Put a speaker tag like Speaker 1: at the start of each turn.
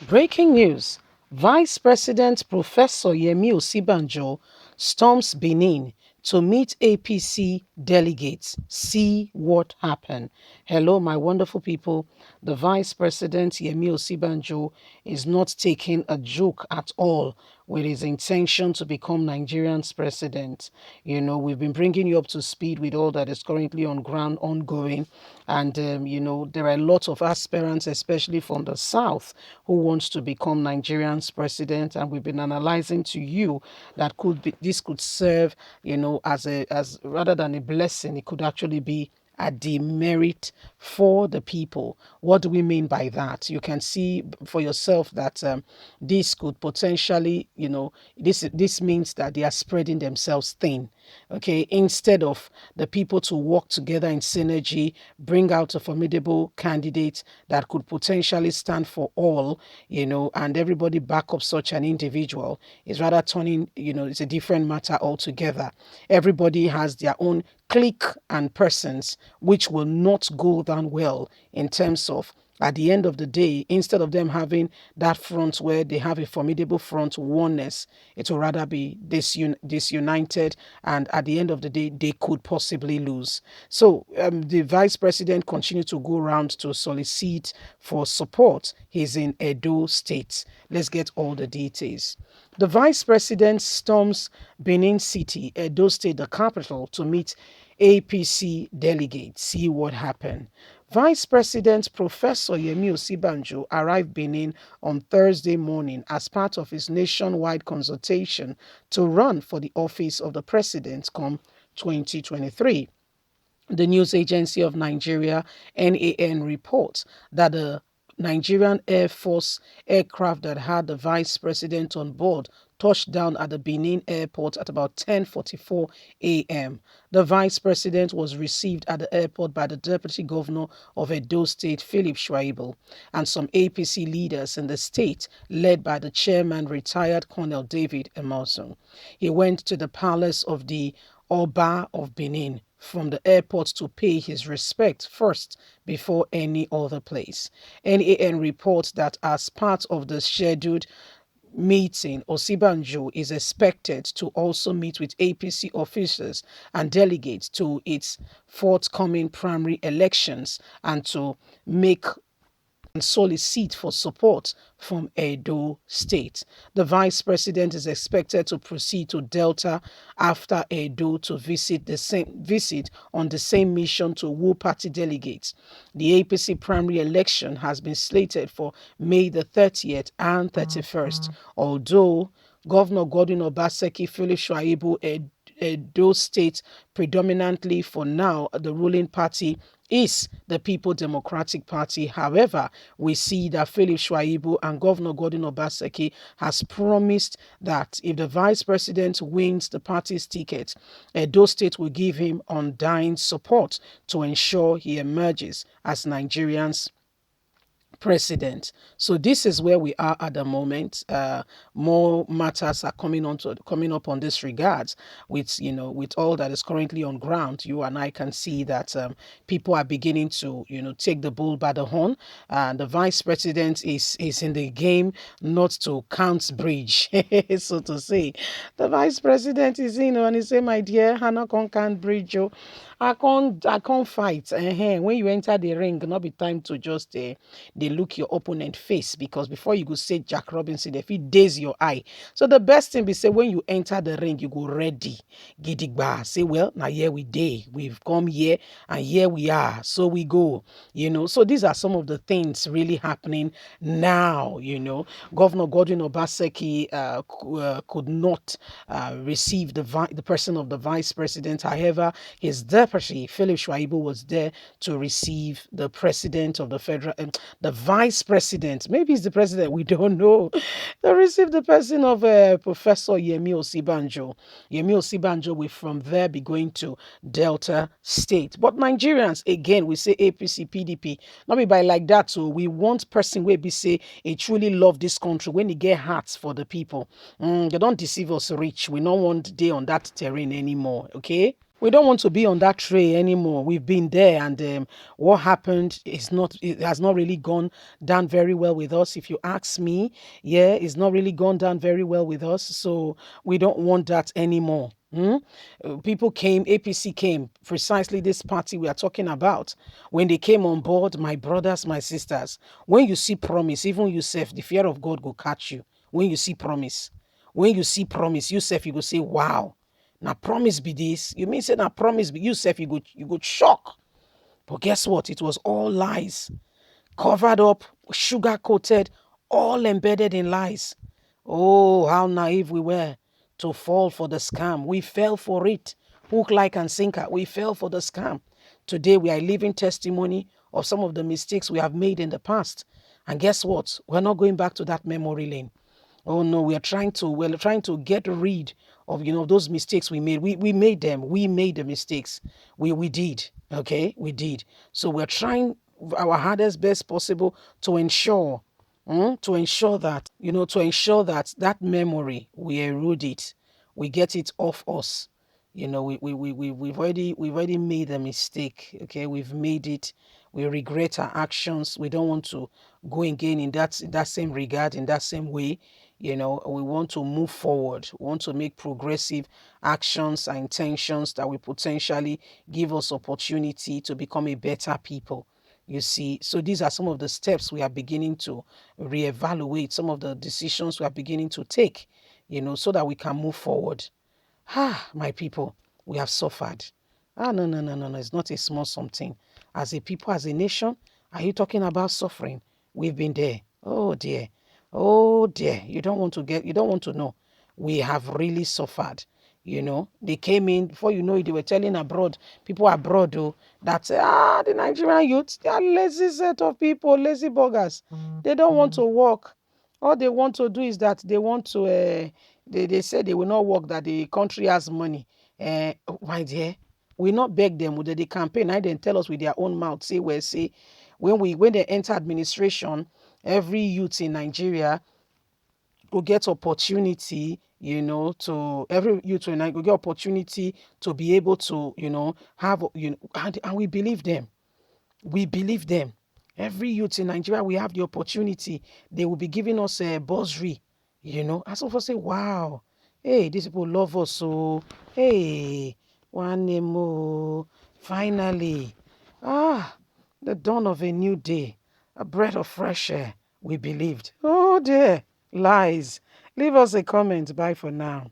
Speaker 1: Breaking news. Vice President Professor Yemi Osinbajo storms Benin to meet APC delegates. See what happened. Hello, my wonderful people. The Vice President Yemi Osinbajo is not taking a joke at all with his intention to become Nigerian's president. We've been bringing you up to speed with all that is currently on ground ongoing. And, there are a lot of aspirants, especially from the South, who wants to become Nigerian's president. And we've been analyzing to you that this could serve, as rather than a blessing, it could actually be a demerit for the people. What do we mean by that? You can see for yourself that this could potentially, this means that they are spreading themselves thin. Okay, instead of the people to work together in synergy, bring out a formidable candidate that could potentially stand for all, and everybody back up such an individual, is rather turning, it's a different matter altogether. Everybody has their own clique and persons, which will not go down well in terms of at the end of the day, instead of them having that front where they have a formidable front oneness, it will rather be disunited. And at the end of the day, they could possibly lose. So the vice president continued to go around to solicit for support. He's in Edo State. Let's get all the details. The vice president storms Benin City, Edo State, the capital, to meet APC delegates. See what happened. Vice President Professor Yemi Osinbajo arrived Benin on Thursday morning as part of his nationwide consultation to run for the office of the president come 2023. The news agency of Nigeria, NAN, reports that the Nigerian Air Force aircraft that had the vice president on board touched down at the Benin airport at about 10:44 a.m. The vice president was received at the airport by the deputy governor of Edo State, Philip Shuaibu, and some APC leaders in the state, led by the chairman, retired Colonel David Emerson. He went to the palace of the Oba of Benin from the airport to pay his respect first before any other place. NAN reports that as part of the scheduled meeting, Osinbajo is expected to also meet with APC officers and delegates to its forthcoming primary elections and to make and solicit for support from Edo State. The vice president is expected to proceed to Delta after Edo to visit on the same mission to woo party delegates. The APC primary election has been slated for May the 30th and 31st, although Governor Godwin Obaseki, Philip Shuaibu, Edo State predominantly for now, the ruling party is the People Democratic Party. However, we see that Philip Shuaibu and Governor Godwin Obaseki has promised that if the vice president wins the party's ticket, Edo State will give him undying support to ensure he emerges as Nigerians president. So this is where we are at the moment. More matters are coming up on this regards with all that is currently on ground. You and I can see that people are beginning to take the bull by the horn. The vice president is in the game not to count bridge, so to say. The vice president is and he say, my dear, Hannah can't bridge. I can't fight. When you enter the ring, not be time to just they look your opponent face, because before you go say Jack Robinson, if he daze your eye. So the best thing be say when you enter the ring, you go ready. Gidigba. Say, well, now here we day. We've come here and here we are. So we go. So these are some of the things really happening now. Governor Godwin Obaseki could not receive the person of the vice president. However, his deputy, Philip Shuaibu, was there to receive the president of the federal, the vice president. Maybe it's the president, we don't know. They received the person of Professor Yemi Osinbajo. Yemi Osinbajo will from there be going to Delta State. But Nigerians, again, we say APC, PDP, not be by like that. So we want person where we say he truly love this country when he get hearts for the people. They don't deceive us rich. We don't want day on that terrain anymore. Okay. We don't want to be on that tray anymore. We've been there, and what happened is not. It has not really gone down very well with us. If you ask me, yeah, it's not really gone down very well with us. So we don't want that anymore. People came, APC came, precisely this party we are talking about. When they came on board, my brothers, my sisters, when you see promise, even yourself, the fear of God will catch you. When you see promise, you self, you go say, wow. Now promise be this. You mean say now promise be you self, you go shock. But guess what? It was all lies. Covered up, sugar coated, all embedded in lies. Oh, how naive we were to fall for the scam. We fell for it. Hook, like, and sinker. We fell for the scam. Today, we are a living testimony of some of the mistakes we have made in the past. And guess what? We're not going back to that memory lane. Oh no, we're trying to get rid of those mistakes we made. We made them. We made the mistakes. We did. Okay, we did. So we're trying our hardest best possible to ensure to ensure that that memory, we erode it, we get it off us. We've already made a mistake. Okay, we've made it. We regret our actions. We don't want to go again in that same regard, in that same way. We want to move forward. We want to make progressive actions and intentions that will potentially give us opportunity to become a better people. You see, so these are some of the steps we are beginning to reevaluate, some of the decisions we are beginning to take, so that we can move forward. Ah, my people, we have suffered. Ah, no, no, no, no, no. It's not a small something. As a people, as a nation, are you talking about suffering? We've been there. Oh dear. Oh dear. You don't want to know. We have really suffered. They came in, before you know it, they were telling abroad, people abroad, though, that the Nigerian youths, they are lazy set of people, lazy buggers. They don't want to work. All they want to do is that they want to they say they will not work, that the country has money. My dear, we not beg them with the campaign. I then tell us with their own mouth, say, well, say, when they enter administration, every youth in Nigeria will get opportunity, to every youth in Nigeria will get opportunity to be able to, have, and we believe them. We believe them. Every youth in Nigeria, we have the opportunity. They will be giving us a bursary, As of us say, wow, hey, these people love us. So, hey, one more, finally, the dawn of a new day, a breath of fresh air. We believed. Oh dear, lies. Leave us a comment. Bye for now.